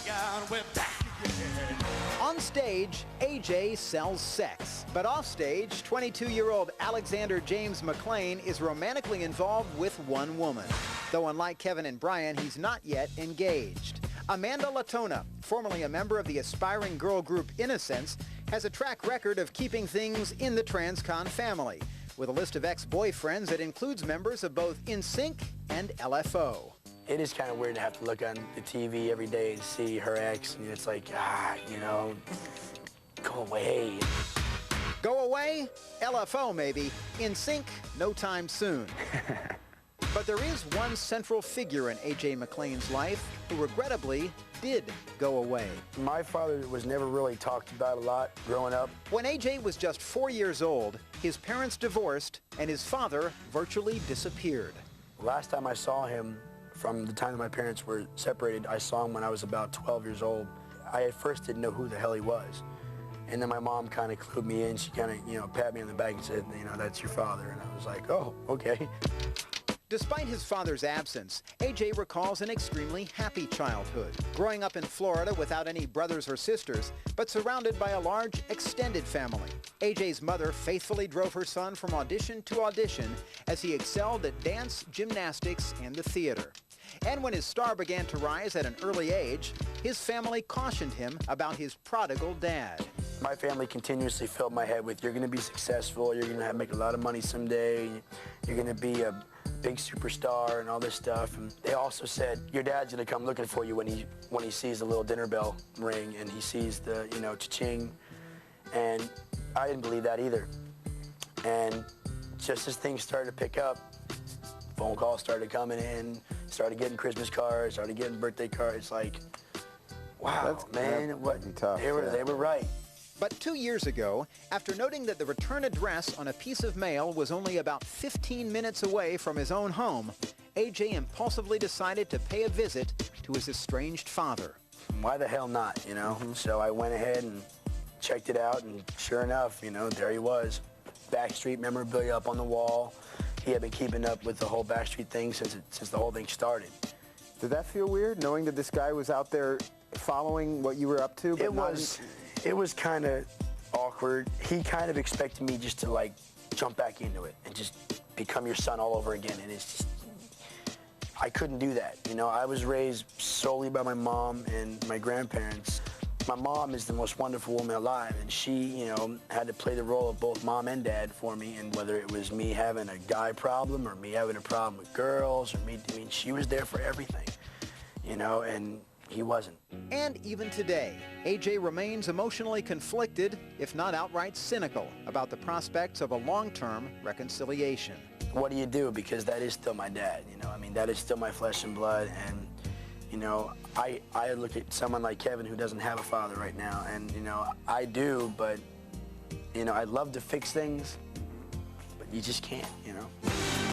again, we're back again. On stage, AJ sells sex. But off stage, 22-year-old Alexander James McLean is romantically involved with one woman. Though unlike Kevin and Brian, he's not yet engaged. Amanda Latona, formerly a member of the aspiring girl group Innocence, has a track record of keeping things in the Transcon family, with a list of ex-boyfriends that includes members of both NSYNC and LFO. It is kind of weird to have to look on the TV every day and see her ex, and it's like, you know, go away. Go away? LFO maybe. NSYNC, no time soon. But there is one central figure in A.J. McLean's life who regrettably did go away. My father was never really talked about a lot growing up. When A.J. was just 4 years old, his parents divorced and his father virtually disappeared. Last time I saw him, from the time that my parents were separated, I saw him when I was about 12 years old. I at first didn't know who the hell he was. And then my mom kind of clued me in. She kind of, you know, pat me on the back and said, you know, that's your father. And I was like, oh, okay. Despite his father's absence, A.J. recalls an extremely happy childhood, growing up in Florida without any brothers or sisters, but surrounded by a large extended family. A.J.'s mother faithfully drove her son from audition to audition as he excelled at dance, gymnastics, and the theater. And when his star began to rise at an early age, his family cautioned him about his prodigal dad. My family continuously filled my head with, you're going to be successful, you're going to make a lot of money someday, you're going to be a big superstar and all this stuff. And they also said, your dad's going to come looking for you when he sees the little dinner bell ring and he sees the, you know, cha-ching. And I didn't believe that either. And just as things started to pick up, phone calls started coming in, started getting Christmas cards, started getting birthday cards. Like, wow, man, what? Tough, they were right. But 2 years ago, after noting that the return address on a piece of mail was only about 15 minutes away from his own home, A.J. impulsively decided to pay a visit to his estranged father. Why the hell not, you know? So I went ahead and checked it out, and sure enough, you know, there he was. Backstreet memorabilia up on the wall. He had been keeping up with the whole Backstreet thing since the whole thing started. Did that feel weird, knowing that this guy was out there following what you were up to? But It was kind of awkward. He kind of expected me just to, like, jump back into it and just become your son all over again. And it's just, I couldn't do that. You know, I was raised solely by my mom and my grandparents. My mom is the most wonderful woman alive, and she, you know, had to play the role of both mom and dad for me. And whether it was me having a guy problem or me having a problem with girls, or me, I mean, she was there for everything, you know, and he wasn't. And even today, A.J. remains emotionally conflicted, if not outright cynical, about the prospects of a long-term reconciliation. What do you do? Because that is still my dad, you know? I mean, that is still my flesh and blood, and, you know, I look at someone like Kevin who doesn't have a father right now, and, you know, I do, but, you know, I'd love to fix things, but you just can't, you know?